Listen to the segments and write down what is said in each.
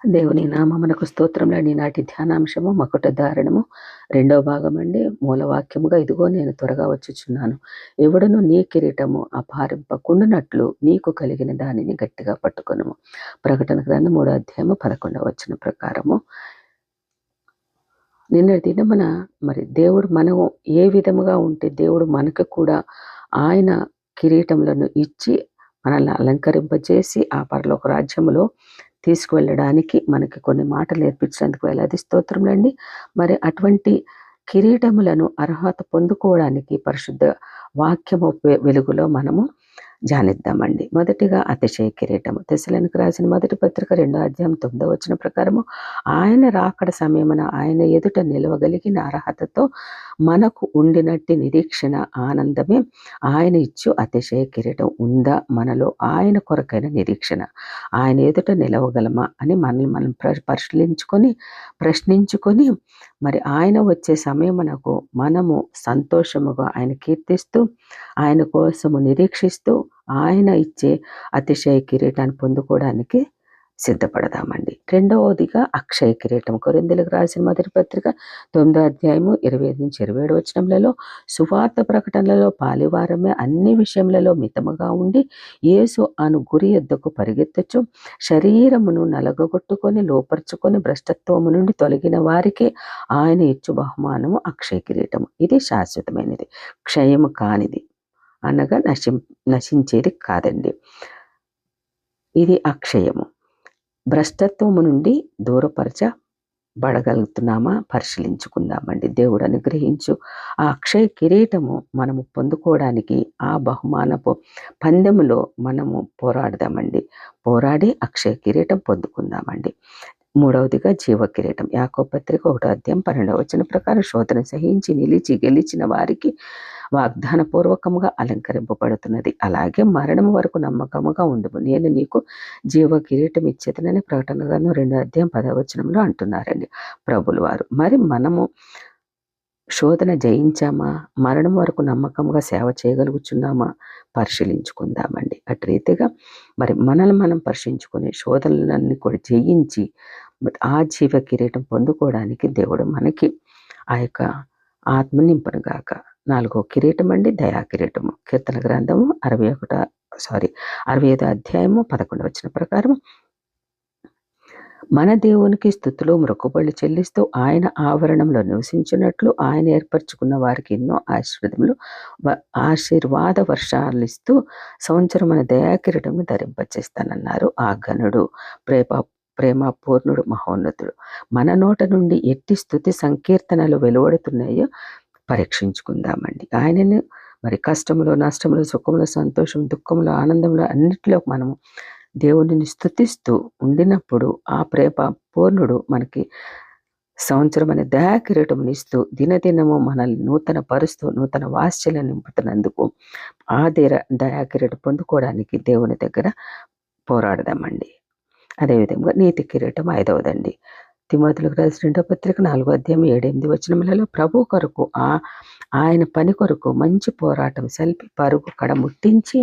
దేవుని నామమునకు స్తోత్రములండి. నాటి ధ్యానాంశము మకుట ధారణము 2వ భాగమండి. మూలవాక్యముగా ఇదిగో నేను త్వరగా వచ్చుచున్నాను, ఎవడును నీ కిరీటము అపహరింపకుండునట్లు నీకు కలిగిన దానిని గట్టిగా పట్టుకొనుము. ప్రకటన గ్రంథం 3వ అధ్యాయము 11వ వచనం ప్రకారము నిన్నటి దినమున మరి దేవుడు మనము ఏ విధముగా ఉంటే దేవుడు మనకు కూడా ఆయన కిరీటములను ఇచ్చి మనల్ని అలంకరింపజేసి ఆ పరలోక రాజ్యములో తీసుకువెళ్ళడానికి మనకి కొన్ని మాటలు నేర్పించినందుకు వేలాది స్తోత్రములండి. మరి అటువంటి కిరీటములను అర్హత పొందుకోవడానికి పరిశుద్ధ వాక్యము వెలుగులో మనము ధ్యానిద్దామండి. మొదటిగా అతిశయ కిరీటము. తెస్సలోనికీయులకు రాసిన మొదటి పత్రిక 2వ అధ్యాయం 9వ వచనం ప్రకారము ఆయన రాకడ సమయమున ఆయన ఎదుట నిలవగలిగిన అర్హతతో మనకు ఉండినట్టి నిరీక్షణ ఆనందమే ఆయన ఇచ్చు అతిశయ కిరీటం. ఉందా మనలో ఆయన కొరకైన నిరీక్షణ? ఆయన ఎదుట నిలవగలమా అని మనల్ని మనం ప్రశ్నించుకొని మరి ఆయన వచ్చే సమయమునకు మనము సంతోషముగా ఆయన కీర్తిస్తూ ఆయన కోసము నిరీక్షిస్తూ ఆయన ఇచ్చే అతిశయ కిరీటాన్ని పొందుకోవడానికి సిద్ధపడదామండి. రెండవదిగా అక్షయ కిరీటం. కొరింథీయులకు రాసిన మొదటి పత్రిక 9వ అధ్యాయము 25-27 వచనములలో సువార్త ప్రకటనలలో పాలివారమే అన్ని విషయములలో మితముగా ఉండి యేసు అను గురి యొద్దకు పరిగెత్తచ్చు శరీరమును నలగగొట్టుకొని లోపరుచుకొని భ్రష్టత్వము నుండి తొలగిన వారికి ఆయన ఇచ్చు బహుమానము అక్షయ కిరీటము. ఇది శాశ్వతమైనది, క్షయము కానిది, అనగా నశించేది కాదండి. ఇది అక్షయము. భ్రష్టత్వము నుండి దూరపరచబడగలుగుతున్నామా పరిశీలించుకుందామండి. దేవుడు అనుగ్రహించు ఆ అక్షయ కిరీటము మనము పొందుకోవడానికి ఆ బహుమానపు పందెములో మనము పోరాడదామండి. పోరాడి అక్షయ కిరీటం పొందుకుందామండి. మూడవదిగా జీవ కిరీటం. యాకోబు పత్రిక 1వ అధ్యాయం 12వ వచనం ప్రకారం శోధన సహించి నిలిచి గెలిచిన వారికి వాగ్దాన పూర్వకముగా అలంకరింపబడుతున్నది. అలాగే మరణం వరకు నమ్మకముగా ఉండుము, నేను నీకు జీవ కిరీటం ఇచ్చేదనని ప్రకటన గ్రంథం 2వ అధ్యాయం 10వ వచనంలో అంటున్నారండి ప్రభులు వారు. మరి మనము శోధన జయించామా? మరణం వరకు నమ్మకంగా సేవ చేయగలుగుచున్నామా పరిశీలించుకుందామండి. అటు రీతిగా మరి మనల్ని మనం పరిశీలించుకొని శోధనలన్నీ కూడా జయించి ఆ జీవ కిరీటం పొందుకోవడానికి దేవుడు మనకి ఆ యొక్క ఆత్మ నింపనుగాక. 4వ కిరీటం అండి, దయా కిరీటము. కీర్తన గ్రంథము 65వ అధ్యాయము 11వ వచనం ప్రకారం మన దేవునికి స్తుతులు మొక్కుబళ్ళు చెల్లిస్తూ ఆయన ఆవరణంలో నివసించినట్లు ఆయన ఏర్పరచుకున్న వారికి ఎన్నో ఆశీర్వాద వర్షాలు ఇస్తూ సంవత్సరం మన దయాకిరీటంను ధరింపచేస్తానన్నారు ఆ ఘనుడు, ప్రేమ పూర్ణుడు, మహోన్నతుడు. మన నోట నుండి ఎట్టి స్తుతి సంకీర్తనలు వెలువడుతున్నాయో పరీక్షించుకుందామండి. ఆయనను మరి కష్టములో, నష్టములో, సుఖములో, సంతోషం, దుఃఖంలో, ఆనందంలో అన్నిటిలో మనము దేవుడిని స్తుతిస్తూ ఉండినప్పుడు ఆ ప్రేమ పూర్ణుడు మనకి సంవత్సరం అనే దయా కిరీటమును ఇస్తూ దినదినము మనల్ని నూతన పరుస్తూ నూతన వాత్సల్యం నింపుతున్నందుకు ఆ దయా కిరీటం పొందుకోవడానికి దేవుని దగ్గర పోరాడదామండి. అదేవిధంగా నీతి కిరీటం 5వదండి. తిమోతిలకు రాసిన 2వ పత్రిక 4వ అధ్యాయం 7-8 వచనములలో ప్రభు కొరకు ఆయన పని కొరకు మంచి పోరాటం సల్పి పరుగు కడముట్టించి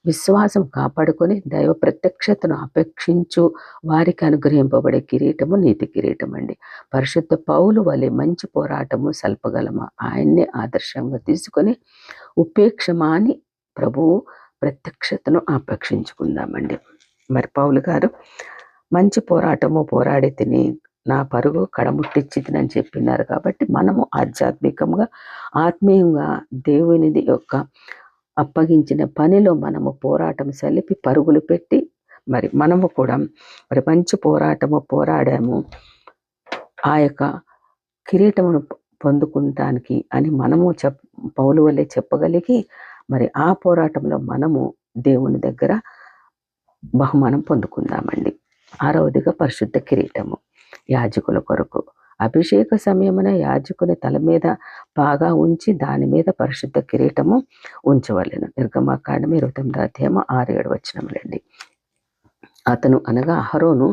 విశ్వాసం కాపాడుకొని దైవ ప్రత్యక్షతను అపేక్షించు వారికి అనుగ్రహింపబడే కిరీటము నీతి కిరీటం అండి. పరిశుద్ధ పౌలు వలె మంచి పోరాటము సల్పగలమా? ఆయన్నే ఆదర్శంగా తీసుకొని ఉపేక్షమాని ప్రభువు ప్రత్యక్షతను ఆపేక్షించుకుందామండి. మరి పౌలు గారు మంచి పోరాటము పోరాడి తిని నా పరుగు కడముట్టించిదని చెప్పినారు. కాబట్టి మనము ఆధ్యాత్మికంగా ఆత్మీయంగా దేవునిది యొక్క అప్పగించిన పనిలో మనము పోరాటం సలిపి పరుగులు పెట్టి మరి మనము కూడా మరి మంచి పోరాటము పోరాడాము ఆ యొక్క కిరీటమును పొందుకుంటానికి అని మనము పౌలు వల్లే చెప్పగలిగి మరి ఆ పోరాటంలో మనము దేవుని దగ్గర బహుమానం పొందుకుందామండి. 6వదిగా పరిశుద్ధ కిరీటము. యాజకుల కొరకు అభిషేక సమయమున యాజకుని తల మీద బాగా ఉంచి దాని మీద పరిశుద్ధ కిరీటము ఉంచవలెను. నిర్గమకాండము 29వ అధ్యాయము 6-7 వచనములండి. అతను అనగా అహరోను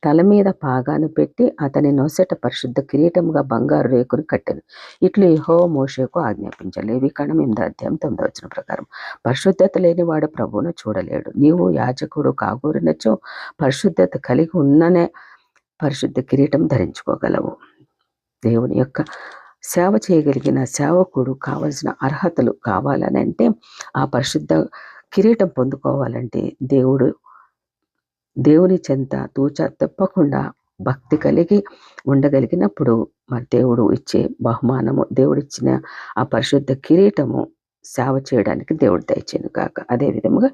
తల మీద పాగాను పెట్టి అతని నొసట పరిశుద్ధ కిరీటముగా బంగారు రేకును కట్టెను. ఇట్లు యెహోవా మోషేకు ఆజ్ఞాపించాలి. లేవికాండము 8వ అధ్యాయం 9వ వచనం ప్రకారం పరిశుద్ధత లేనివాడు ప్రభువును చూడలేడు. నీవు యాజకుడు కాగూరినచో పరిశుద్ధత కలిగి ఉన్ననే పరిశుద్ధ కిరీటం ధరించుకోగలవు. దేవుని యొక్క సేవ చేయగలిగిన సేవకుడు కావలసిన అర్హతలు కావాలని అంటే ఆ పరిశుద్ధ కిరీటం పొందుకోవాలంటే దేవుని చెంత తూచా తప్పకుండా భక్తి కలిగి ఉండగలిగినప్పుడు మరి దేవుడు ఇచ్చే బహుమానము, దేవుడిచ్చిన ఆ పరిశుద్ధ కిరీటము సేవ చేయడానికి దేవుడు దయచేను కాక. అదే విధముగా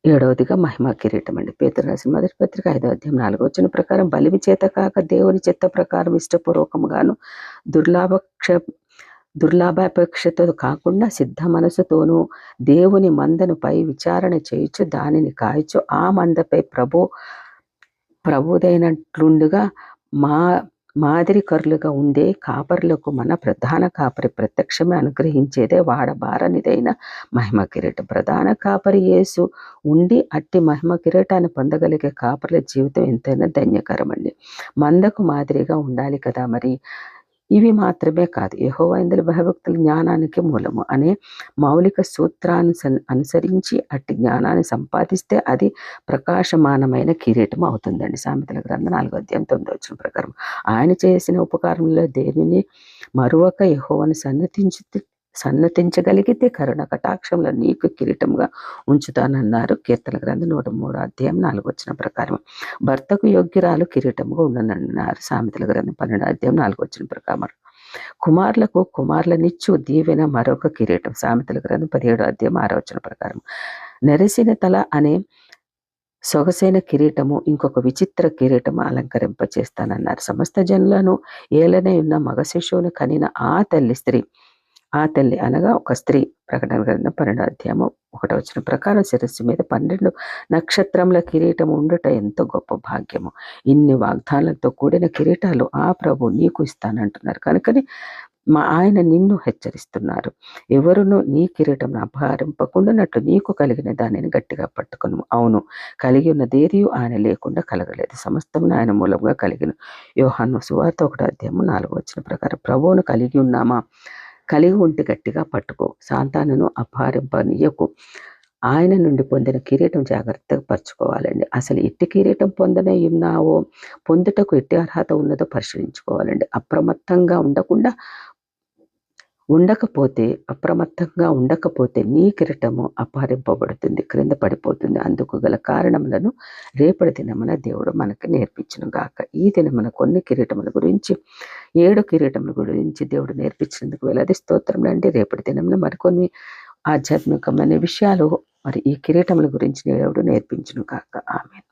7వదిగా మహిమా కిరీటం అండి. పేతురు రాసిన మొదటి పత్రిక 5వ అధ్యాయం 4వ వచనం ప్రకారం బలిమి చేత కాక దేవుని చిత్త ప్రకారం ఇష్టపూర్వకముగాను దుర్లాభాపేక్షతో కాకుండా సిద్ధ మనసుతోనూ దేవుని మందను పై విచారణ చేయుచు దానిని కాయచు ఆ మందపై ప్రభుదైనట్లుండుగా మాదిరికరులుగా ఉండే కాపరులకు మన ప్రధాన కాపరి ప్రత్యక్షమే అనుగ్రహించేదే వాడబారనిదైన మహిమ కిరీటం. ప్రధాన కాపరి యేసు ఉండి అట్టి మహిమ కిరీటాన్ని పొందగలిగే కాపరుల జీవితం ఎంతైనా ధన్యకరమండి. మందకు మాదిరిగా ఉండాలి కదా. మరి ఇవి మాత్రమే కాదు, యెహోవా యందలి భయభక్తులు జ్ఞానానికి మూలము అనే మౌలిక సూత్రాన్ని అనుసరించి అట్టి జ్ఞానాన్ని సంపాదిస్తే అది ప్రకాశమానమైన కిరీటం అవుతుందండి. సామెతల గ్రంథం 4వ అధ్యాయం 9వ వచనం ప్రకారం ఆయన చేసిన ఉపకారంలో దేనిని మరొక యెహోవాను సన్నతించగలిగితే కరుణ కటాక్షంలో నీకు కిరీటంగా ఉంచుతానన్నారు. కీర్తన గ్రంథం 103వ అధ్యాయం 4వ వచనం ప్రకారం భర్తకు యోగ్యురాలు కిరీటంగా ఉండనన్నారు. సామెతల గ్రంథం 12వ అధ్యాయం 4వ వచనం ప్రకారం కుమారులకు కుమారులనిచ్చు దీవెన మరొక కిరీటం. సామెతల గ్రంథం 17వ అధ్యాయం 6వ వచనం ప్రకారం నెరసిన తల అనే సొగసైన కిరీటము ఇంకొక విచిత్ర కిరీటము అలంకరింపచేస్తానన్నారు. సమస్త జనులను ఏలనే ఉన్న మగ శిశువును కనిన ఆ తల్లి అనగా ఒక స్త్రీ. ప్రకటన గ్రంథం 12వ అధ్యాయము 1వ వచనం ప్రకారం శిరస్సు మీద 12 నక్షత్రముల కిరీటం ఉండుట ఎంతో గొప్ప భాగ్యము. ఇన్ని వాగ్దానాలతో కూడిన కిరీటాలు ఆ ప్రభు నీకు ఇస్తానంటున్నారు. కనుకని ఆయన నిన్ను హెచ్చరిస్తున్నారు. ఎవరును నీ కిరీటం అపహరింపకుండానట్లు నీకు కలిగిన దానిని గట్టిగా పట్టుకును. అవును, కలిగి ఉన్నదేది ఆయన లేకుండా కలగలేదు. సమస్తమును ఆయన మూలంగా కలిగిన. యోహాను సువార్త 1వ అధ్యాయము 4వ వచనం ప్రకారం ప్రభువును కలిగి ఉంటే గట్టిగా పట్టుకో, సాతానును అపహరింపనీయకు. ఆయన నుండి పొందిన కిరీటం జాగ్రత్తగా పరచుకోవాలండి. అసలు ఎట్టి కిరీటం ఉన్నావో, పొందుటకు ఎట్టి అర్హత ఉన్నదో పరిశీలించుకోవాలండి. అప్రమత్తంగా ఉండకపోతే నీ కిరీటము అపహరింపబడుతుంది, క్రింద పడిపోతుంది. అందుకు గల కారణములను రేపటి దినమున దేవుడు మనకు నేర్పించును గాక. ఈ దినమున కొన్ని కిరీటముల గురించి 7 కిరీటముల గురించి దేవుడు నేర్పించినందుకు వేలాది స్తోత్రములండి. రేపటి దినమున మరికొన్ని ఆధ్యాత్మికమైన విషయాలు మరి ఈ కిరీటముల గురించి దేవుడు నేర్పించును గాక. ఆమేన్.